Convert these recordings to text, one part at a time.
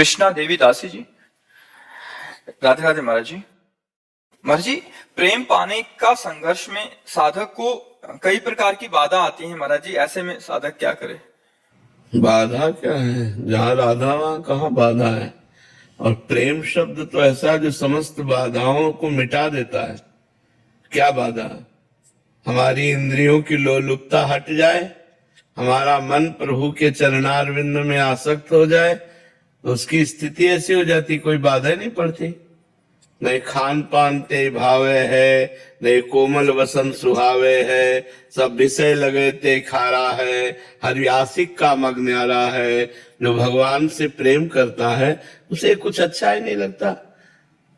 कृष्णा देवी दासी जी। राधे राधे महाराज जी। महाराज जी, प्रेम पाने का संघर्ष में साधक को कई प्रकार की बाधा आती है महाराज जी, ऐसे में साधक क्या करे? बाधा क्या है? जहाँ राधा वहाँ कहाँ बाधा है। और प्रेम शब्द तो ऐसा है जो समस्त बाधाओं को मिटा देता है। क्या बाधा? हमारी इंद्रियों की लोलुपता हट जाए, हमारा मन प्रभु के चरणारविंद में आसक्त हो जाए, तो उसकी स्थिति ऐसी हो जाती, कोई बाधा नहीं पड़ती। नहीं खान पान ते भावे है, नहीं कोमल वसन सुहावे है, सब विषय लगे ते खारा है, हरियासिक का मग न्यारा है। जो भगवान से प्रेम करता है उसे कुछ अच्छा ही नहीं लगता,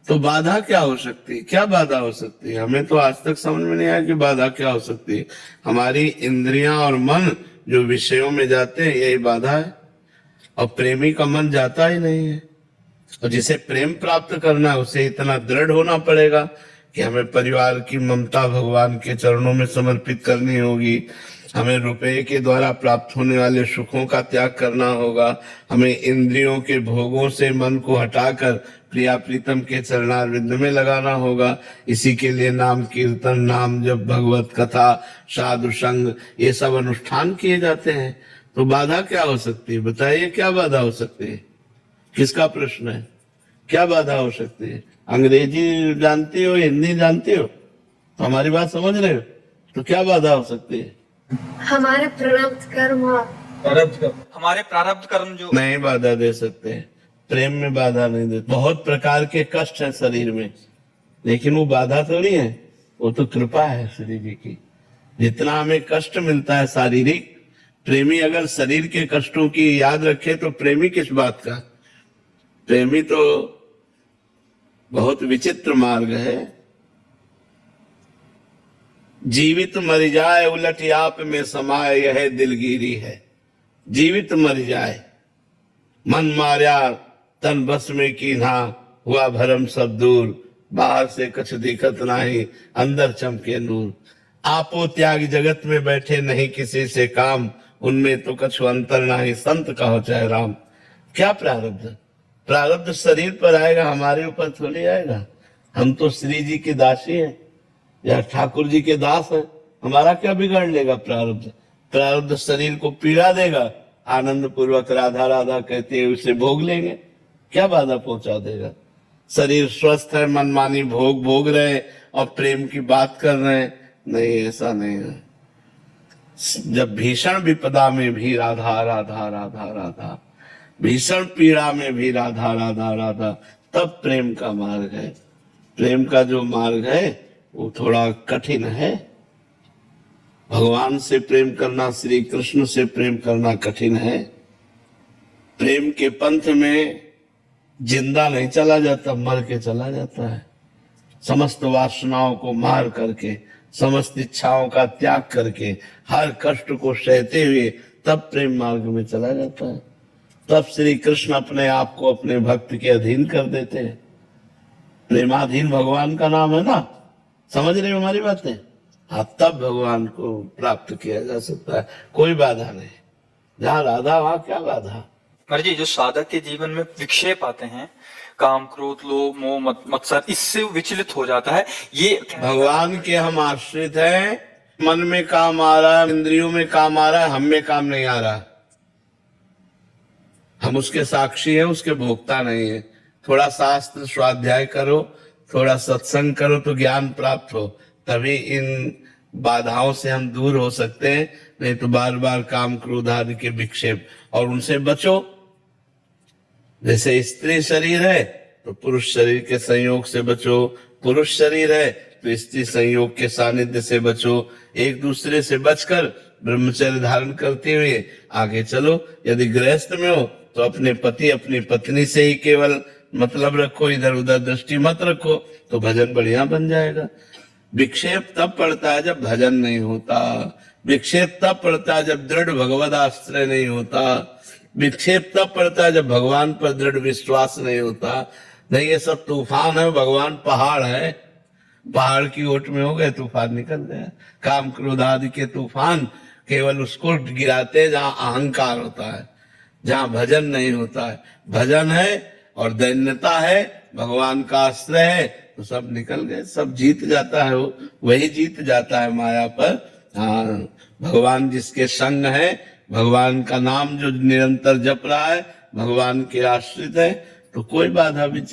तो बाधा क्या हो सकती है? क्या बाधा हो सकती है? हमें तो आज तक समझ में नहीं आया कि बाधा क्या हो सकती है। हमारी इंद्रियां और मन जो विषयों में जाते हैं यही बाधा है, और प्रेमी का मन जाता ही नहीं है। और जिसे प्रेम प्राप्त करना है उसे इतना दृढ़ होना पड़ेगा कि हमें परिवार की ममता भगवान के चरणों में समर्पित करनी होगी, हमें रुपए के द्वारा प्राप्त होने वाले सुखों का त्याग करना होगा, हमें इंद्रियों के भोगों से मन को हटाकर प्रिया प्रीतम के चरणारविंद में लगाना होगा। इसी के लिए नाम कीर्तन, नाम जप, भगवत कथा, साधु संग, ये सब अनुष्ठान किए जाते हैं। तो बाधा क्या हो सकती है? बताइए, क्या बाधा हो सकती है? किसका प्रश्न है? क्या बाधा हो सकती है? अंग्रेजी जानती हो, हिंदी जानती हो, तो हमारी बात समझ रहे हो? तो क्या बाधा हो सकती है? हमारे प्रारब्ध कर्म हमारे प्रारब्ध कर्म जो नहीं बाधा दे सकते, प्रेम में बाधा नहीं दे। बहुत प्रकार के कष्ट है शरीर में, लेकिन वो बाधा थोड़ी है, वो तो कृपा है श्री जी की। जितना हमें कष्ट मिलता है शारीरिक, प्रेमी अगर शरीर के कष्टों की याद रखे तो प्रेमी किस बात का? प्रेमी तो बहुत विचित्र मार्ग है। जीवित मर जाए उलट आप में समाए, यह दिलगिरी है। जीवित मर जाए, मन मार्या तन बस में कीन्हा, हुआ भरम सब दूर, बाहर से कुछ दिखत नहीं, अंदर चमके नूर। आपो त्याग जगत में बैठे नहीं किसी से काम, उनमें तो कछु अंतर नहीं, संत कहो चाहे राम। क्या प्रारब्ध? प्रारब्ध शरीर पर आएगा, हमारे ऊपर थोड़ी आएगा। हम तो श्री जी की दासी हैं या ठाकुर जी के दास हैं, हमारा क्या बिगाड़ लेगा प्रारब्ध? प्रारब्ध शरीर को पीड़ा देगा, आनंद पूर्वक राधा राधा कहते हुए उसे भोग लेंगे, क्या बाधा पहुंचा देगा? शरीर स्वस्थ है, मनमानी भोग भोग रहे और प्रेम की बात कर रहे हैं, नहीं ऐसा नहीं है। जब भीषण विपदा में भी राधा राधा राधा राधा, भीषण पीड़ा में भी राधा राधा राधा, तब प्रेम का मार्ग है। प्रेम का जो मार्ग है वो थोड़ा कठिन है। भगवान से प्रेम करना, श्री कृष्ण से प्रेम करना कठिन है। प्रेम के पंथ में जिंदा नहीं चला जाता, मर के चला जाता है। समस्त वासनाओं को मार करके, समस्त इच्छाओं का त्याग करके, हर कष्ट को सहते हुए तब प्रेम मार्ग में चला जाता है। तब श्री कृष्ण अपने आप को अपने भक्त के अधीन कर देते हैं। प्रेमाधीन भगवान का नाम है ना, समझ रहे हो हमारी बातें? हाँ, तब भगवान को प्राप्त किया जा सकता है, कोई बाधा नहीं। जहाँ राधा वहाँ क्या बाधा? महाराज जी, जो साधक के जीवन में विक्षेप आते हैं, काम क्रोध लोभ मोह मत्सर, इससे वो विचलित हो जाता है। ये भगवान के हम आश्रित हैं, मन में काम आ रहा है, इंद्रियों में काम आ रहा है, हम में काम नहीं आ रहा। हम उसके साक्षी हैं, उसके भोक्ता नहीं है। थोड़ा शास्त्र स्वाध्याय करो, थोड़ा सत्संग करो तो ज्ञान प्राप्त हो, तभी इन बाधाओं से हम दूर हो सकते हैं। नहीं तो बार बार काम क्रोध आदि के विक्षेप, और उनसे बचो। जैसे स्त्री शरीर है तो पुरुष शरीर के संयोग से बचो, पुरुष शरीर है तो स्त्री संयोग के सानिध्य से बचो। एक दूसरे से बचकर ब्रह्मचर्य धारण करते हुए आगे चलो। यदि गृहस्थ में हो तो अपने पति अपनी पत्नी से ही केवल मतलब रखो, इधर उधर दृष्टि मत रखो, तो भजन बढ़िया बन जाएगा। विक्षेप तब पड़ता है जब भजन नहीं होता, विक्षेप तब पड़ता है जब दृढ़ भगवद आश्रय नहीं होता, विक्षेप तब पड़ता है जब भगवान पर दृढ़ विश्वास नहीं होता। नहीं, ये सब तूफान है, भगवान पहाड़ है, पहाड़ की ओट में हो गए तूफान निकल गया। काम क्रोध आदि के तूफान केवल उसको गिराते हैं जहां अहंकार होता है। जहाँ भजन नहीं होता है। भजन है और दैन्यता है, भगवान का आश्रय है, तो सब निकल गए, सब जीत जाता है, वही जीत जाता है माया पर। हाँ, भगवान जिसके संग है, भगवान का नाम जो निरंतर जप रहा है, भगवान के आश्रित है, तो कोई बाधा विचलित